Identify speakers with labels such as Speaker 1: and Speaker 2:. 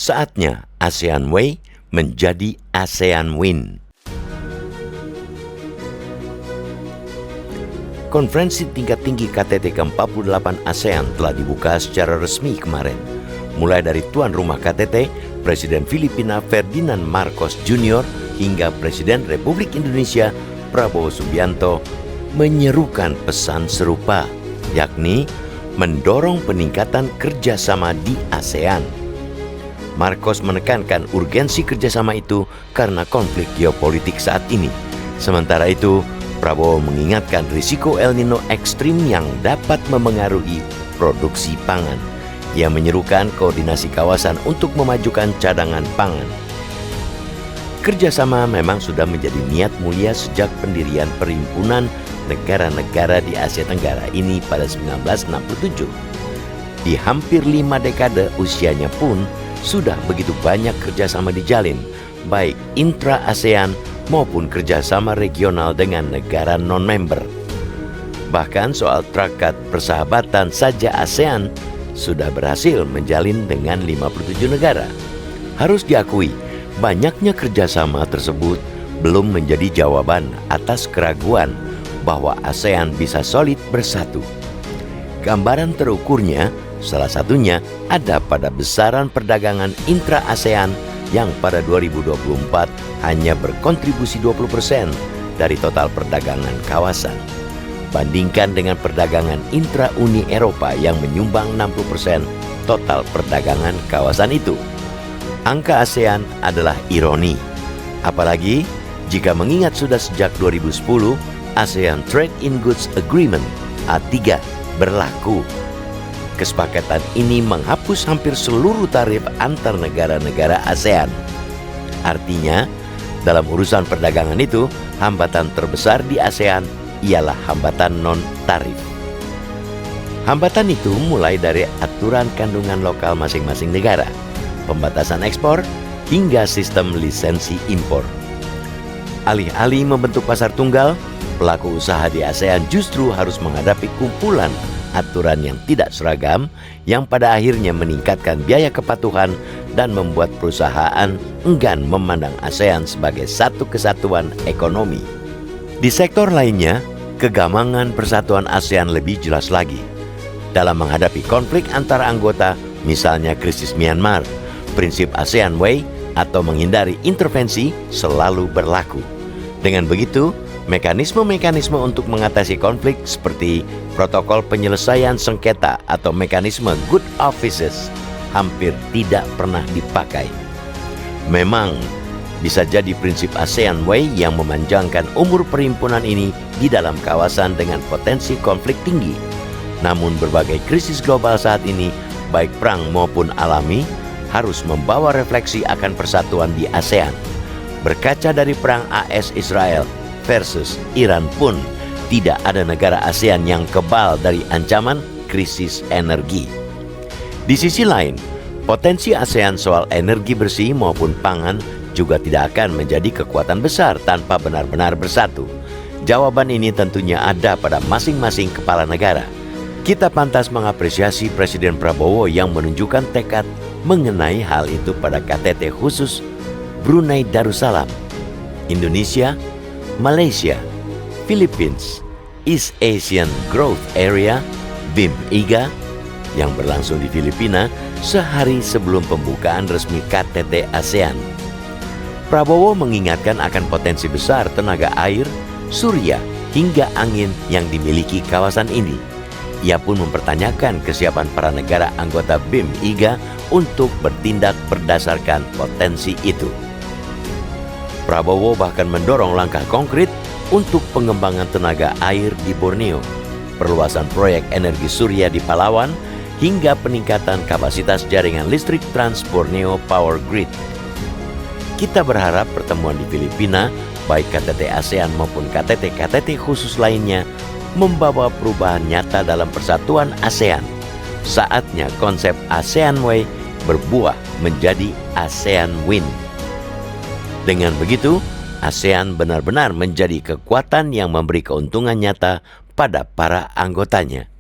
Speaker 1: Saatnya ASEAN Way menjadi ASEAN Win. Konferensi tingkat tinggi KTT ke-48 ASEAN telah dibuka secara resmi kemarin. Mulai dari tuan rumah KTT, Presiden Filipina Ferdinand Marcos Jr. hingga Presiden Republik Indonesia Prabowo Subianto menyerukan pesan serupa, yakni mendorong peningkatan kerjasama di ASEAN. Marcos menekankan urgensi kerjasama itu karena konflik geopolitik saat ini. Sementara itu, Prabowo mengingatkan risiko El Nino ekstrim yang dapat memengaruhi produksi pangan. Ia menyerukan koordinasi kawasan untuk memajukan cadangan pangan. Kerjasama memang sudah menjadi niat mulia sejak pendirian Perhimpunan Negara-Negara di Asia Tenggara ini pada 1967. Di hampir 5 dekade usianya pun, sudah begitu banyak kerjasama dijalin, baik intra-ASEAN maupun kerjasama regional dengan negara non-member. Bahkan soal traktat persahabatan saja ASEAN sudah berhasil menjalin dengan 57 negara. Harus diakui, banyaknya kerjasama tersebut belum menjadi jawaban atas keraguan bahwa ASEAN bisa solid bersatu. Gambaran terukurnya salah satunya ada pada besaran perdagangan intra-ASEAN yang pada 2024 hanya berkontribusi 20% dari total perdagangan kawasan. Bandingkan dengan perdagangan intra-Uni Eropa yang menyumbang 60% total perdagangan kawasan itu. Angka ASEAN adalah ironi. Apalagi jika mengingat sudah sejak 2010 ASEAN Trade in Goods Agreement A3 berlaku. Kesepakatan ini menghapus hampir seluruh tarif antar negara-negara ASEAN. Artinya, dalam urusan perdagangan itu, hambatan terbesar di ASEAN ialah hambatan non-tarif. Hambatan itu mulai dari aturan kandungan lokal masing-masing negara, pembatasan ekspor, hingga sistem lisensi impor. Alih-alih membentuk pasar tunggal, pelaku usaha di ASEAN justru harus menghadapi kumpulan aturan yang tidak seragam yang pada akhirnya meningkatkan biaya kepatuhan dan membuat perusahaan enggan memandang ASEAN sebagai satu kesatuan ekonomi. Di sektor lainnya, kegamangan persatuan ASEAN lebih jelas lagi. Dalam menghadapi konflik antara anggota, misalnya krisis Myanmar, prinsip ASEAN Way atau menghindari intervensi selalu berlaku. Dengan begitu, mekanisme-mekanisme untuk mengatasi konflik seperti protokol penyelesaian sengketa atau mekanisme good offices hampir tidak pernah dipakai. Memang bisa jadi prinsip ASEAN Way yang memanjangkan umur perhimpunan ini di dalam kawasan dengan potensi konflik tinggi. Namun berbagai krisis global saat ini, baik perang maupun alami, harus membawa refleksi akan persatuan di ASEAN. Berkaca dari perang AS-Israel versus Iran pun, tidak ada negara ASEAN yang kebal dari ancaman krisis energi. Di sisi lain, potensi ASEAN soal energi bersih maupun pangan juga tidak akan menjadi kekuatan besar tanpa benar-benar bersatu. Jawaban ini tentunya ada pada masing-masing kepala negara. Kita pantas mengapresiasi Presiden Prabowo yang menunjukkan tekad mengenai hal itu pada KTT khusus Brunei Darussalam, Indonesia, Malaysia, Philippines, East Asian Growth Area, BIM-IGA, yang berlangsung di Filipina sehari sebelum pembukaan resmi KTT ASEAN. Prabowo mengingatkan akan potensi besar tenaga air, surya, hingga angin yang dimiliki kawasan ini. Ia pun mempertanyakan kesiapan para negara anggota BIM-IGA untuk bertindak berdasarkan potensi itu. Prabowo bahkan mendorong langkah konkret untuk pengembangan tenaga air di Borneo, perluasan proyek energi surya di Palawan, hingga peningkatan kapasitas jaringan listrik Trans Borneo Power Grid. Kita berharap pertemuan di Filipina, baik KTT ASEAN maupun KTT-KTT khusus lainnya, membawa perubahan nyata dalam persatuan ASEAN. Saatnya konsep ASEAN Way berbuah menjadi ASEAN Win. Dengan begitu, ASEAN benar-benar menjadi kekuatan yang memberi keuntungan nyata pada para anggotanya.